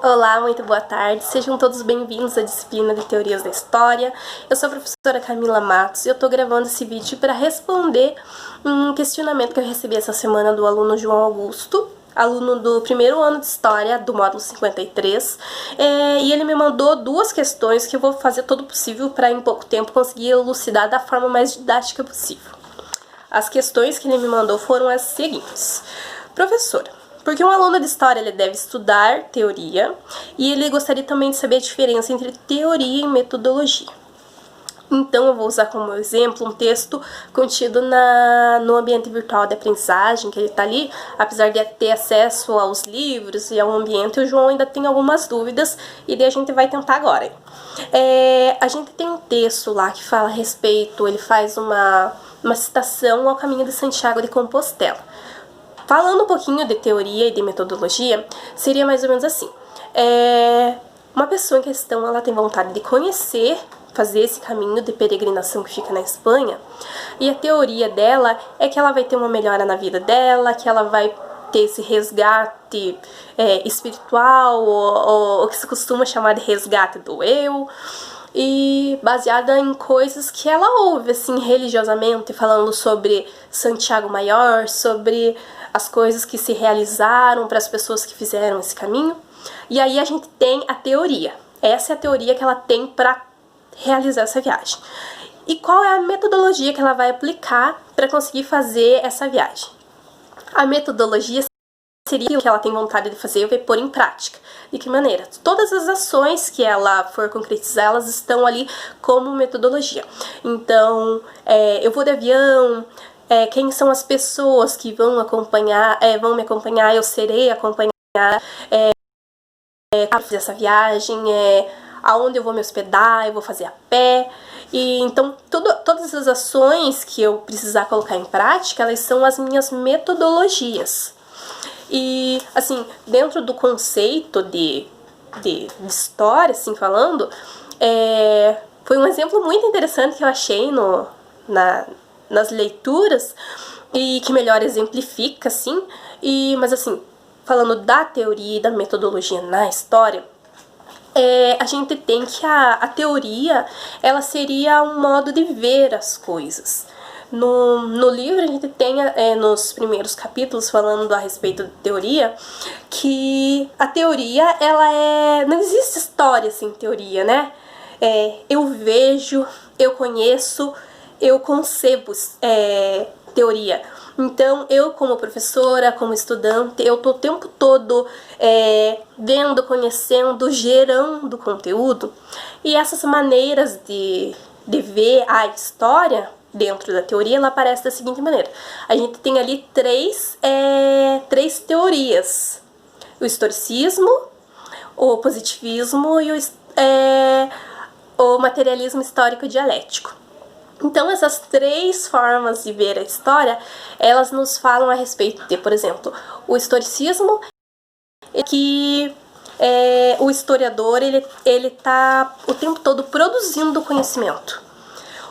Olá, muito boa tarde, sejam todos bem-vindos à disciplina de Teorias da História. Eu sou a professora Camila Matos e eu tô gravando esse vídeo para responder um questionamento que eu recebi essa semana do aluno João Augusto, aluno do primeiro ano de História do módulo 53, e ele me mandou duas questões que eu vou fazer todo o possível para em pouco tempo conseguir elucidar da forma mais didática possível. As questões que ele me mandou foram as seguintes: professora, porque um aluno de História ele deve estudar teoria e ele gostaria também de saber a diferença entre teoria e metodologia. Então eu vou usar como exemplo um texto contido no ambiente virtual de aprendizagem, que ele está ali. Apesar de ter acesso aos livros e ao ambiente, o João ainda tem algumas dúvidas e daí a gente vai tentar agora. A gente tem um texto lá que fala a respeito, ele faz uma citação ao caminho de Santiago de Compostela. Falando um pouquinho de teoria e de metodologia, seria mais ou menos assim. Uma pessoa em questão, ela tem vontade de conhecer, fazer esse caminho de peregrinação que fica na Espanha, e a teoria dela é que ela vai ter uma melhora na vida dela, que ela vai ter esse resgate espiritual, ou o que se costuma chamar de resgate do eu, e baseada em coisas que ela ouve, assim, religiosamente, falando sobre Santiago Maior, sobre as coisas que se realizaram para as pessoas que fizeram esse caminho. E aí a gente tem a teoria. Essa é a teoria que ela tem para realizar essa viagem. E qual é a metodologia que ela vai aplicar para conseguir fazer essa viagem? A metodologia seria o que ela tem vontade de fazer e pôr em prática. De que maneira? Todas as ações que ela for concretizar, elas estão ali como metodologia. Então, eu vou de avião, quem são as pessoas que vão me acompanhar, eu serei acompanhada, para fazer essa viagem, aonde eu vou me hospedar, eu vou fazer a pé. E então todas as ações que eu precisar colocar em prática, elas são as minhas metodologias. E assim, dentro do conceito de história, assim falando, foi um exemplo muito interessante que eu achei nas leituras e que melhor exemplifica, assim. Mas assim, falando da teoria e da metodologia na história, a gente tem que a teoria, ela seria um modo de ver as coisas. No livro a gente tem, nos primeiros capítulos, falando a respeito de teoria, que a teoria, não existe história sem teoria, né? Eu vejo, eu conheço, eu concebo teoria. Então, eu como professora, como estudante, eu tô o tempo todo vendo, conhecendo, gerando conteúdo. E essas maneiras de ver a história dentro da teoria, ela aparece da seguinte maneira. A gente tem ali três teorias: o historicismo, o positivismo e o materialismo histórico dialético. Então, essas três formas de ver a história, elas nos falam a respeito de, por exemplo, o historicismo, que o historiador ele tá o tempo todo produzindo conhecimento.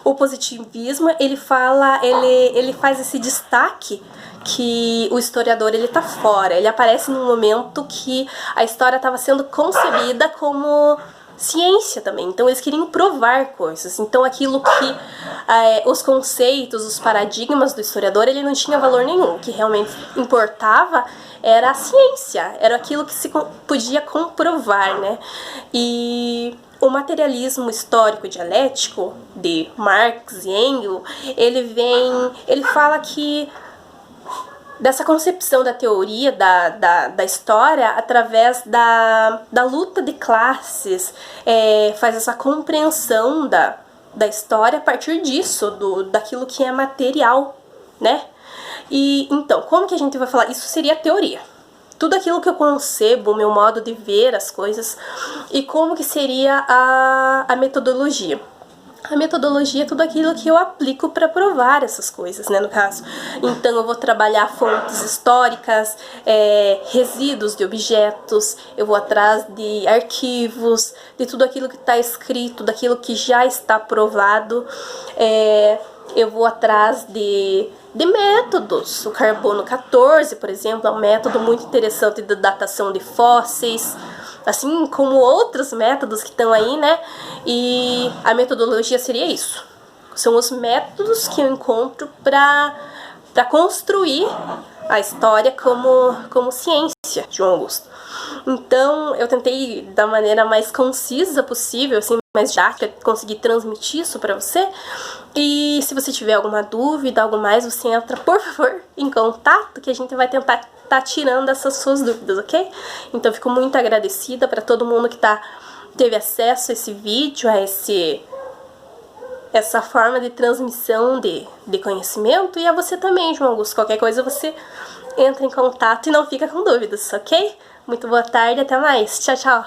O positivismo, ele faz esse destaque que o historiador ele tá fora, ele aparece num momento que a história estava sendo concebida como ciência também, então eles queriam provar coisas. Então aquilo que os conceitos, os paradigmas do historiador, ele não tinha valor nenhum. O que realmente importava era a ciência, era aquilo que se podia comprovar, né? E o materialismo histórico dialético de Marx e Engels, ele fala que dessa concepção da teoria da história através da luta de classes, faz essa compreensão da história a partir disso, daquilo que é material, né? E então, como que a gente vai falar? Isso seria a teoria. Tudo aquilo que eu concebo, o meu modo de ver as coisas, e como que seria a metodologia. A metodologia é tudo aquilo que eu aplico para provar essas coisas, né, no caso. Então eu vou trabalhar fontes históricas, resíduos de objetos, eu vou atrás de arquivos, de tudo aquilo que está escrito, daquilo que já está provado. Eu vou atrás de métodos. O carbono 14, por exemplo, é um método muito interessante de datação de fósseis. assim como outros métodos que estão aí, né? E a metodologia seria isso. São os métodos que eu encontro para construir a história como ciência, João Augusto. Então, eu tentei da maneira mais concisa possível, assim, mais didática, conseguir transmitir isso para você. E se você tiver alguma dúvida, algo mais, você entra, por favor, em contato, que a gente vai tentar tá tirando essas suas dúvidas, ok? Então, eu fico muito agradecida para todo mundo que teve acesso a esse vídeo, a essa forma de transmissão de conhecimento, e a você também, João Augusto. Qualquer coisa você entra em contato e não fica com dúvidas, ok? Muito boa tarde, até mais. Tchau, tchau.